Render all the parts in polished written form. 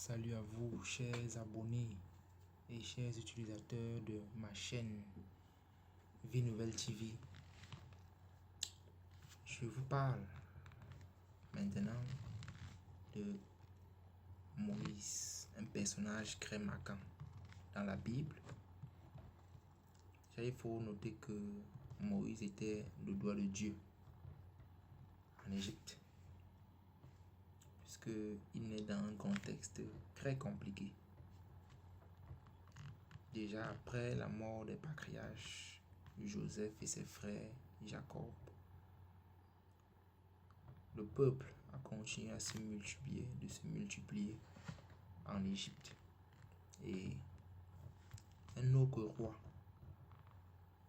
Salut à vous, chers abonnés et chers utilisateurs de ma chaîne Vie Nouvelle TV. Je vous parle maintenant de Moïse, un personnage très marquant dans la Bible. Déjà, il faut noter que Moïse était le doigt de Dieu en Égypte, puisqu'il naît dans un contexte très compliqué. Déjà après la mort des patriarches, Joseph et ses frères, Jacob, le peuple a continué à se multiplier en Égypte. Et un autre roi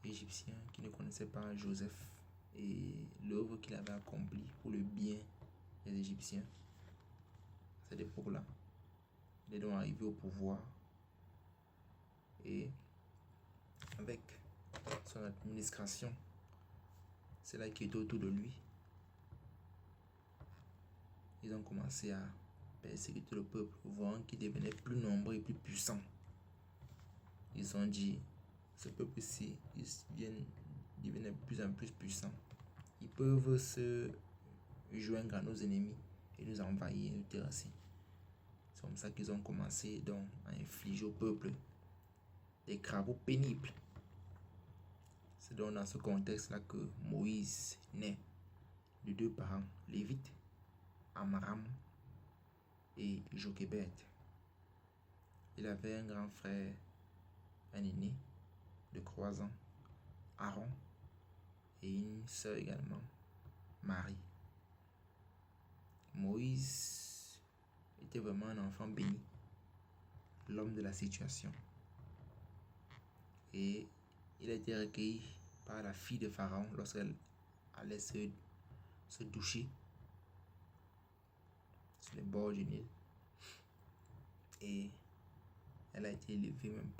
égyptien qui ne connaissait pas Joseph et l'œuvre qu'il avait accomplie pour le bien des Égyptiens, à cette époque-là, il est donc arrivé au pouvoir et avec son administration, c'est là qui était autour de lui. Ils ont commencé à persécuter le peuple, voyant qu'il devenait plus nombreux et plus puissant. Ils ont dit, ce peuple-ci, ils devenaient de plus en plus puissants. Ils peuvent se joindre à nos ennemis et nous envahir et nous terrasser. C'est comme ça qu'ils ont commencé donc à infliger au peuple des travaux pénibles. C'est donc dans ce contexte-là que Moïse naît de deux parents lévites, Amram et Jochebed. Il avait un grand frère, un aîné de 3 ans, Aaron, et une sœur également, Marie. Moïse était vraiment un enfant béni, l'homme de la situation. Et il a été recueilli par la fille de Pharaon lorsqu'elle allait se doucher sur les bords du Nil. Et elle a été élevée même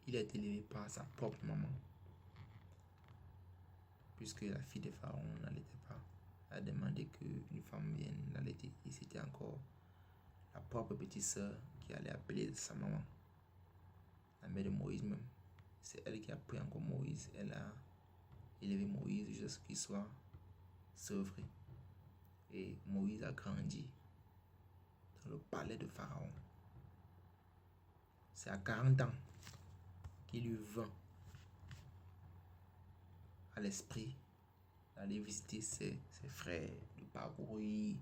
il a été élevé par sa propre maman. Puisque la fille de Pharaon n'allaitait pas, elle a demandé qu'une femme vienne l'allaiter. Et c'était encore la propre petite sœur qui allait appeler sa maman, la mère de Moïse même. C'est elle qui a pris encore Moïse. Elle a élevé Moïse jusqu'à ce qu'il soit sevré. Et Moïse a grandi dans le palais de Pharaon. C'est à 40 ans qu'il lui vint à l'esprit d'aller visiter ses frères, de parcourir,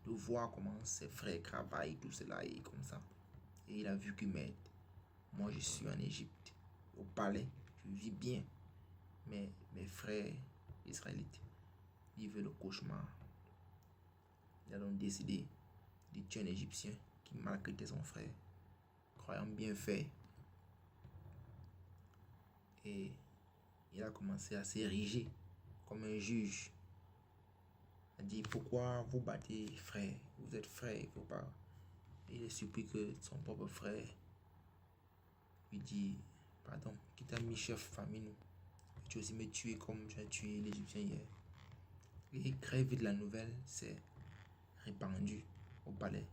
de voir comment ses frères travaillent, tout cela et comme ça. Et il a vu que moi je suis en Égypte, au palais, je vis bien. Mais mes frères israélites vivent le cauchemar. Il a donc décidé de tuer un Égyptien qui maltraitait son frère, croyant bien faire. Et il a commencé à s'ériger comme un juge. Il a dit, pourquoi vous battez frère? Vous êtes frère, il ne faut pas. Et il est surpris que son propre frère lui dit, pardon, qui t'a mis chef parmi nous. Tu as aussi me tuer comme tu as tué l'Égyptien hier. Et très vite la nouvelle s'est répandue au palais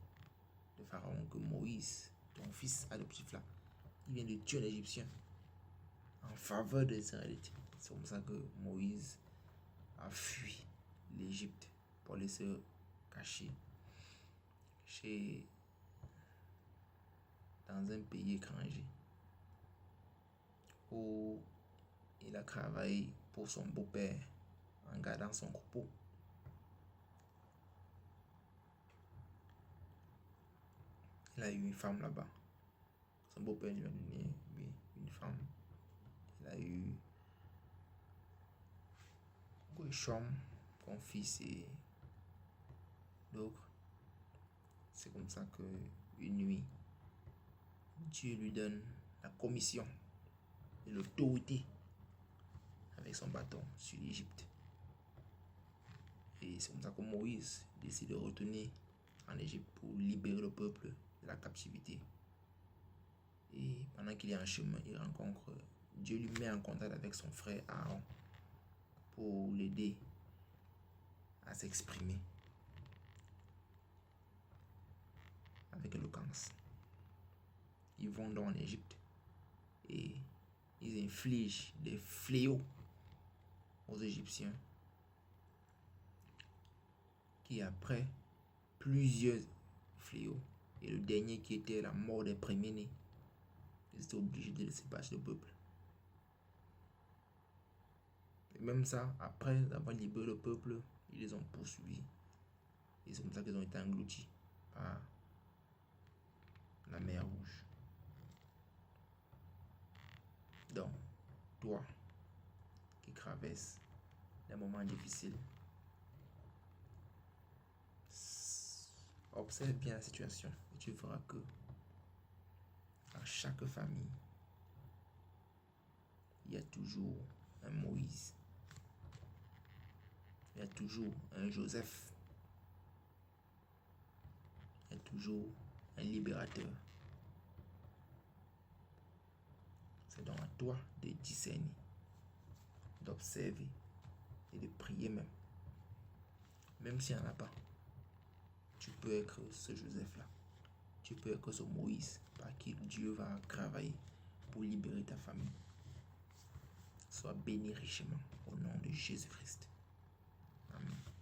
de Pharaon que Moïse, ton fils adoptif là, il vient de tuer un Égyptien en faveur des Israélites. C'est comme ça que Moïse a fui l'Égypte pour aller se cacher dans un pays étranger où il a travaillé pour son beau-père en gardant son troupeau. Il a eu une femme là-bas. Son beau-père lui a donné une femme. Il a eu Gershom comme fils et d'autres. C'est comme ça que une nuit, Dieu lui donne la commission et l'autorité avec son bâton sur l'Égypte. Et c'est comme ça que Moïse décide de retourner en Égypte pour libérer le peuple de la captivité. Et pendant qu'il est en chemin, Dieu lui met en contact avec son frère Aaron pour l'aider à s'exprimer avec éloquence. Ils vont dans l'Égypte et ils infligent des fléaux aux Égyptiens qui, après plusieurs fléaux, et le dernier qui était la mort des premiers-nés, ils étaient obligés de laisser passer le peuple. Et même ça, après avoir libéré le peuple, ils les ont poursuivis. Et c'est comme ça qu'ils ont été engloutis par la mer Rouge. Donc, toi qui traverses des moments difficiles, observe bien la situation et tu verras que dans chaque famille, il y a toujours un Moïse, il y a toujours un Joseph, il y a toujours un libérateur. C'est donc à toi de discerner, d'observer et de prier même. Même s'il n'y en a pas, tu peux être ce Joseph-là. Tu peux être ce Moïse par qui Dieu va travailler pour libérer ta famille. Sois béni richement au nom de Jésus-Christ. Amen.